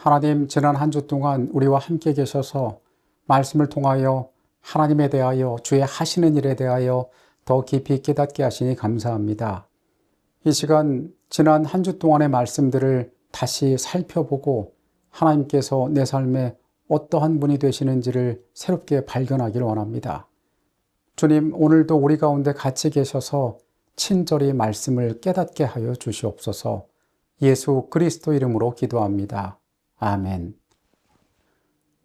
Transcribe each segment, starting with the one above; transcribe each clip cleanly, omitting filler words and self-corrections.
하나님, 지난 한 주 동안 우리와 함께 계셔서 말씀을 통하여 하나님에 대하여, 주의 하시는 일에 대하여 더 깊이 깨닫게 하시니 감사합니다. 이 시간 지난 한 주 동안의 말씀들을 다시 살펴보고 하나님께서 내 삶에 어떠한 분이 되시는지를 새롭게 발견하기를 원합니다. 주님, 오늘도 우리 가운데 같이 계셔서 친절히 말씀을 깨닫게 하여 주시옵소서. 예수 그리스도 이름으로 기도합니다. 아멘.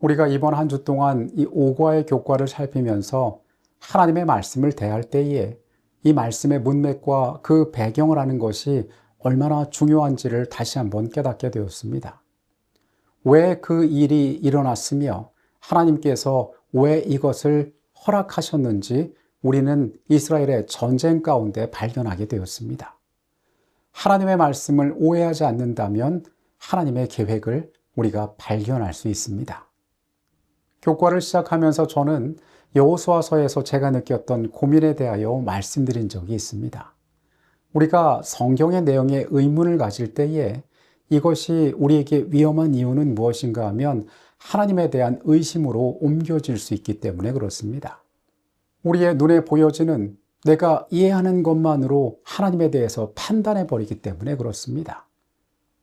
우리가 이번 한 주 동안 이 오과의 교과를 살피면서 하나님의 말씀을 대할 때에 이 말씀의 문맥과 그 배경을 아는 것이 얼마나 중요한지를 다시 한번 깨닫게 되었습니다. 왜 그 일이 일어났으며 하나님께서 왜 이것을 허락하셨는지 우리는 이스라엘의 전쟁 가운데 발견하게 되었습니다. 하나님의 말씀을 오해하지 않는다면 하나님의 계획을 우리가 발견할 수 있습니다. 교과를 시작하면서 저는 여호수아서에서 제가 느꼈던 고민에 대하여 말씀드린 적이 있습니다. 우리가 성경의 내용에 의문을 가질 때에 이것이 우리에게 위험한 이유는 무엇인가 하면 하나님에 대한 의심으로 옮겨질 수 있기 때문에 그렇습니다. 우리의 눈에 보여지는 내가 이해하는 것만으로 하나님에 대해서 판단해 버리기 때문에 그렇습니다.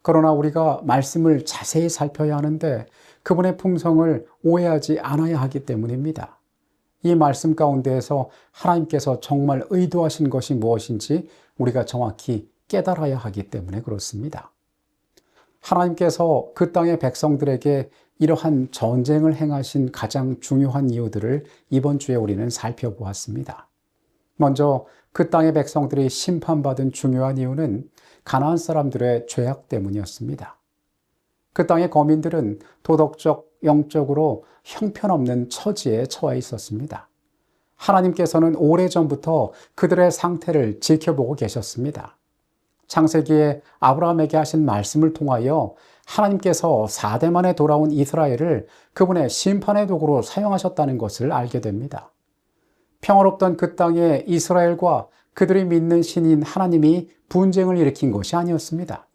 그러나 우리가 말씀을 자세히 살펴야 하는데 그분의 품성을 오해하지 않아야 하기 때문입니다. 이 말씀 가운데에서 하나님께서 정말 의도하신 것이 무엇인지 우리가 정확히 깨달아야 하기 때문에 그렇습니다. 하나님께서 그 땅의 백성들에게 이러한 전쟁을 행하신 가장 중요한 이유들을 이번 주에 우리는 살펴보았습니다. 먼저 그 땅의 백성들이 심판받은 중요한 이유는 가나안 사람들의 죄악 때문이었습니다. 그 땅의 거민들은 도덕적, 영적으로 형편없는 처지에 처해 있었습니다. 하나님께서는 오래전부터 그들의 상태를 지켜보고 계셨습니다. 창세기에 아브라함에게 하신 말씀을 통하여 하나님께서 4대 만에 돌아온 이스라엘을 그분의 심판의 도구로 사용하셨다는 것을 알게 됩니다. 평화롭던 그 땅에 이스라엘과 그들이 믿는 신인 하나님이 분쟁을 일으킨 것이 아니었습니다.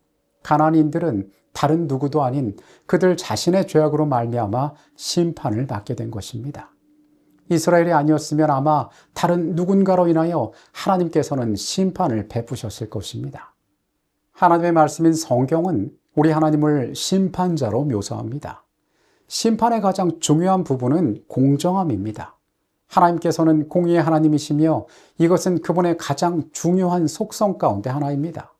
가나안인들은 다른 누구도 아닌 그들 자신의 죄악으로 말미암아 심판을 받게 된 것입니다. 이스라엘이 아니었으면 아마 다른 누군가로 인하여 하나님께서는 심판을 베푸셨을 것입니다. 하나님의 말씀인 성경은 우리 하나님을 심판자로 묘사합니다. 심판의 가장 중요한 부분은 공정함입니다. 하나님께서는 공의의 하나님이시며 이것은 그분의 가장 중요한 속성 가운데 하나입니다.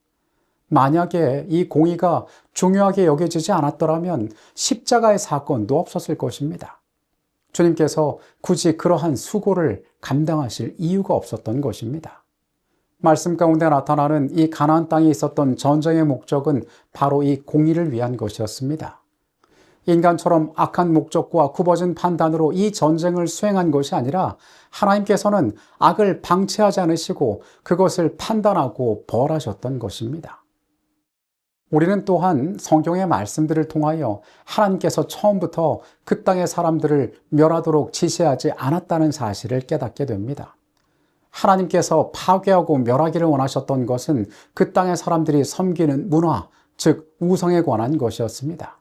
만약에 이 공의가 중요하게 여겨지지 않았더라면 십자가의 사건도 없었을 것입니다. 주님께서 굳이 그러한 수고를 감당하실 이유가 없었던 것입니다. 말씀 가운데 나타나는 이 가나안 땅에 있었던 전쟁의 목적은 바로 이 공의를 위한 것이었습니다. 인간처럼 악한 목적과 굽어진 판단으로 이 전쟁을 수행한 것이 아니라 하나님께서는 악을 방치하지 않으시고 그것을 판단하고 벌하셨던 것입니다. 우리는 또한 성경의 말씀들을 통하여 하나님께서 처음부터 그 땅의 사람들을 멸하도록 지시하지 않았다는 사실을 깨닫게 됩니다. 하나님께서 파괴하고 멸하기를 원하셨던 것은 그 땅의 사람들이 섬기는 문화, 즉 우상에 관한 것이었습니다.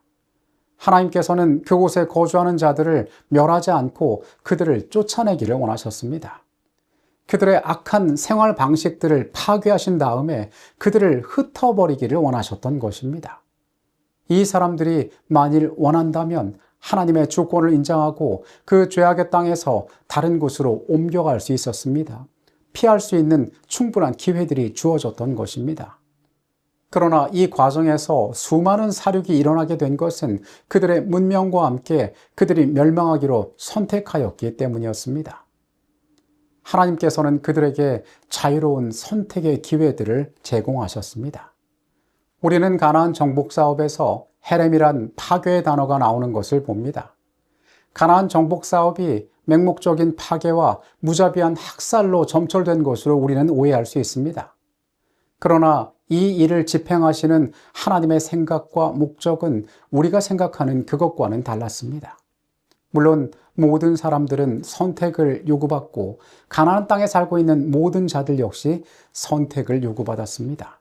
하나님께서는 그곳에 거주하는 자들을 멸하지 않고 그들을 쫓아내기를 원하셨습니다. 그들의 악한 생활 방식들을 파괴하신 다음에 그들을 흩어버리기를 원하셨던 것입니다. 이 사람들이 만일 원한다면 하나님의 주권을 인정하고 그 죄악의 땅에서 다른 곳으로 옮겨갈 수 있었습니다. 피할 수 있는 충분한 기회들이 주어졌던 것입니다. 그러나 이 과정에서 수많은 사륙이 일어나게 된 것은 그들의 문명과 함께 그들이 멸망하기로 선택하였기 때문이었습니다. 하나님께서는 그들에게 자유로운 선택의 기회들을 제공하셨습니다. 우리는 가나안 정복 사업에서 헤렘이란 파괴의 단어가 나오는 것을 봅니다. 가나안 정복 사업이 맹목적인 파괴와 무자비한 학살로 점철된 것으로 우리는 오해할 수 있습니다. 그러나 이 일을 집행하시는 하나님의 생각과 목적은 우리가 생각하는 그것과는 달랐습니다. 물론 모든 사람들은 선택을 요구받고 가나안 땅에 살고 있는 모든 자들 역시 선택을 요구받았습니다.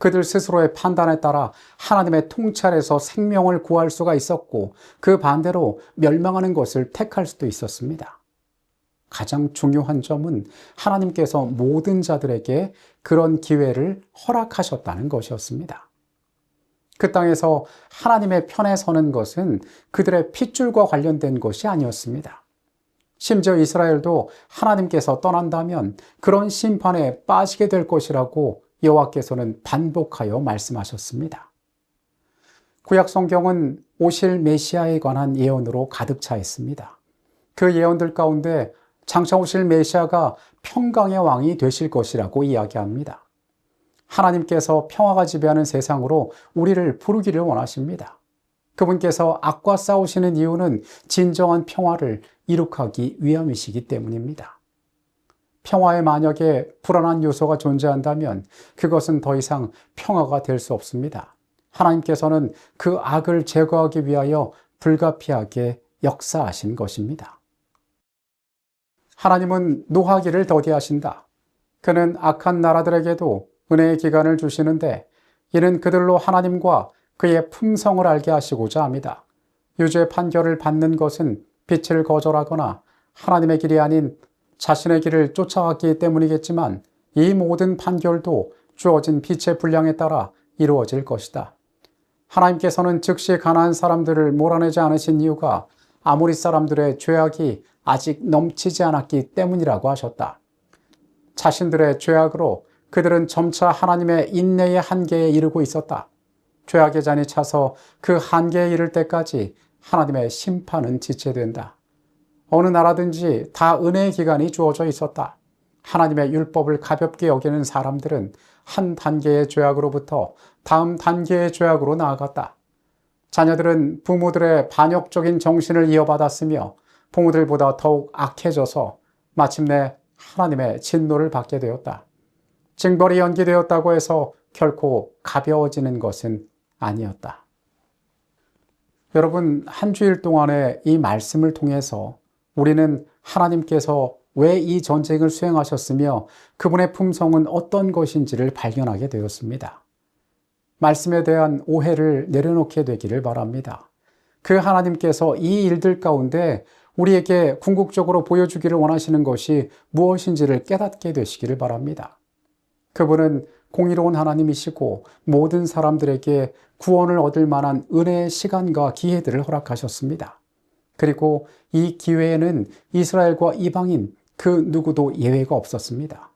그들 스스로의 판단에 따라 하나님의 통찰에서 생명을 구할 수가 있었고 그 반대로 멸망하는 것을 택할 수도 있었습니다. 가장 중요한 점은 하나님께서 모든 자들에게 그런 기회를 허락하셨다는 것이었습니다. 그 땅에서 하나님의 편에 서는 것은 그들의 핏줄과 관련된 것이 아니었습니다. 심지어 이스라엘도 하나님께서 떠난다면 그런 심판에 빠지게 될 것이라고 여호와께서는 반복하여 말씀하셨습니다. 구약 성경은 오실 메시아에 관한 예언으로 가득 차 있습니다. 그 예언들 가운데 장차 오실 메시아가 평강의 왕이 되실 것이라고 이야기합니다. 하나님께서 평화가 지배하는 세상으로 우리를 부르기를 원하십니다. 그분께서 악과 싸우시는 이유는 진정한 평화를 이룩하기 위함이시기 때문입니다. 평화에 만약에 불안한 요소가 존재한다면 그것은 더 이상 평화가 될 수 없습니다. 하나님께서는 그 악을 제거하기 위하여 불가피하게 역사하신 것입니다. 하나님은 노하기를 더디하신다. 그는 악한 나라들에게도 은혜의 기간을 주시는데 이는 그들로 하나님과 그의 품성을 알게 하시고자 합니다. 유죄 판결을 받는 것은 빛을 거절하거나 하나님의 길이 아닌 자신의 길을 쫓아갔기 때문이겠지만 이 모든 판결도 주어진 빛의 분량에 따라 이루어질 것이다. 하나님께서는 즉시 가나안 사람들을 몰아내지 않으신 이유가 아모리 사람들의 죄악이 아직 넘치지 않았기 때문이라고 하셨다. 자신들의 죄악으로 그들은 점차 하나님의 인내의 한계에 이르고 있었다. 죄악의 잔이 차서 그 한계에 이를 때까지 하나님의 심판은 지체된다. 어느 나라든지 다 은혜의 기간이 주어져 있었다. 하나님의 율법을 가볍게 여기는 사람들은 한 단계의 죄악으로부터 다음 단계의 죄악으로 나아갔다. 자녀들은 부모들의 반역적인 정신을 이어받았으며 부모들보다 더욱 악해져서 마침내 하나님의 진노를 받게 되었다. 징벌이 연기되었다고 해서 결코 가벼워지는 것은 아니었다. 여러분, 한 주일 동안의 이 말씀을 통해서 우리는 하나님께서 왜 이 전쟁을 수행하셨으며 그분의 품성은 어떤 것인지를 발견하게 되었습니다. 말씀에 대한 오해를 내려놓게 되기를 바랍니다. 그 하나님께서 이 일들 가운데 우리에게 궁극적으로 보여주기를 원하시는 것이 무엇인지를 깨닫게 되시기를 바랍니다. 그분은 공의로운 하나님이시고 모든 사람들에게 구원을 얻을 만한 은혜의 시간과 기회들을 허락하셨습니다. 그리고 이 기회에는 이스라엘과 이방인 그 누구도 예외가 없었습니다.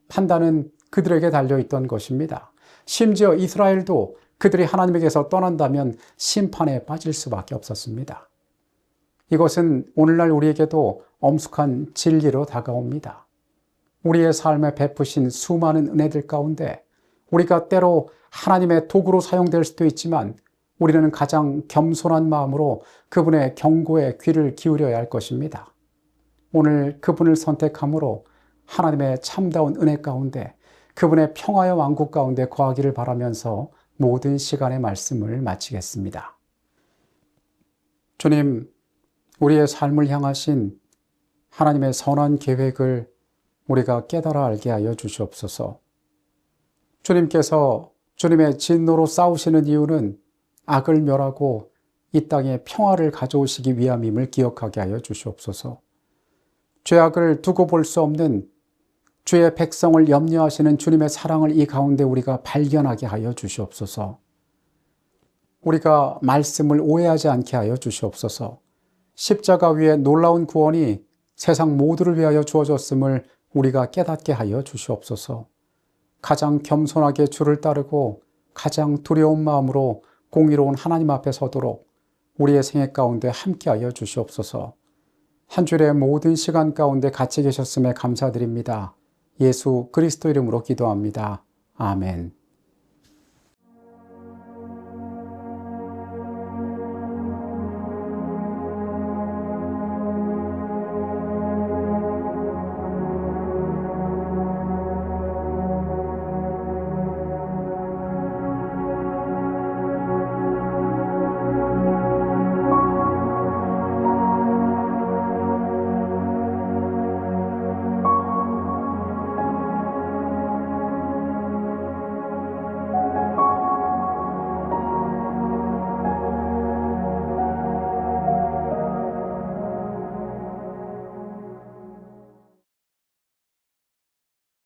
판단은 그들에게 달려있던 것입니다. 심지어 이스라엘도 그들이 하나님에게서 떠난다면 심판에 빠질 수밖에 없었습니다. 이것은 오늘날 우리에게도 엄숙한 진리로 다가옵니다. 우리의 삶에 베푸신 수많은 은혜들 가운데 우리가 때로 하나님의 도구로 사용될 수도 있지만 우리는 가장 겸손한 마음으로 그분의 경고에 귀를 기울여야 할 것입니다. 오늘 그분을 선택함으로 하나님의 참다운 은혜 가운데 그분의 평화의 왕국 가운데 거하기를 바라면서 모든 시간의 말씀을 마치겠습니다. 주님, 우리의 삶을 향하신 하나님의 선한 계획을 우리가 깨달아 알게 하여 주시옵소서. 주님께서 주님의 진노로 싸우시는 이유는 악을 멸하고 이 땅에 평화를 가져오시기 위함임을 기억하게 하여 주시옵소서. 죄악을 두고 볼 수 없는 주의 백성을 염려하시는 주님의 사랑을 이 가운데 우리가 발견하게 하여 주시옵소서. 우리가 말씀을 오해하지 않게 하여 주시옵소서. 십자가 위에 놀라운 구원이 세상 모두를 위하여 주어졌음을 우리가 깨닫게 하여 주시옵소서. 가장 겸손하게 주를 따르고 가장 두려운 마음으로 공의로운 하나님 앞에 서도록 우리의 생애 가운데 함께하여 주시옵소서. 한 주일의 모든 시간 가운데 같이 계셨음에 감사드립니다. 예수 그리스도 이름으로 기도합니다. 아멘.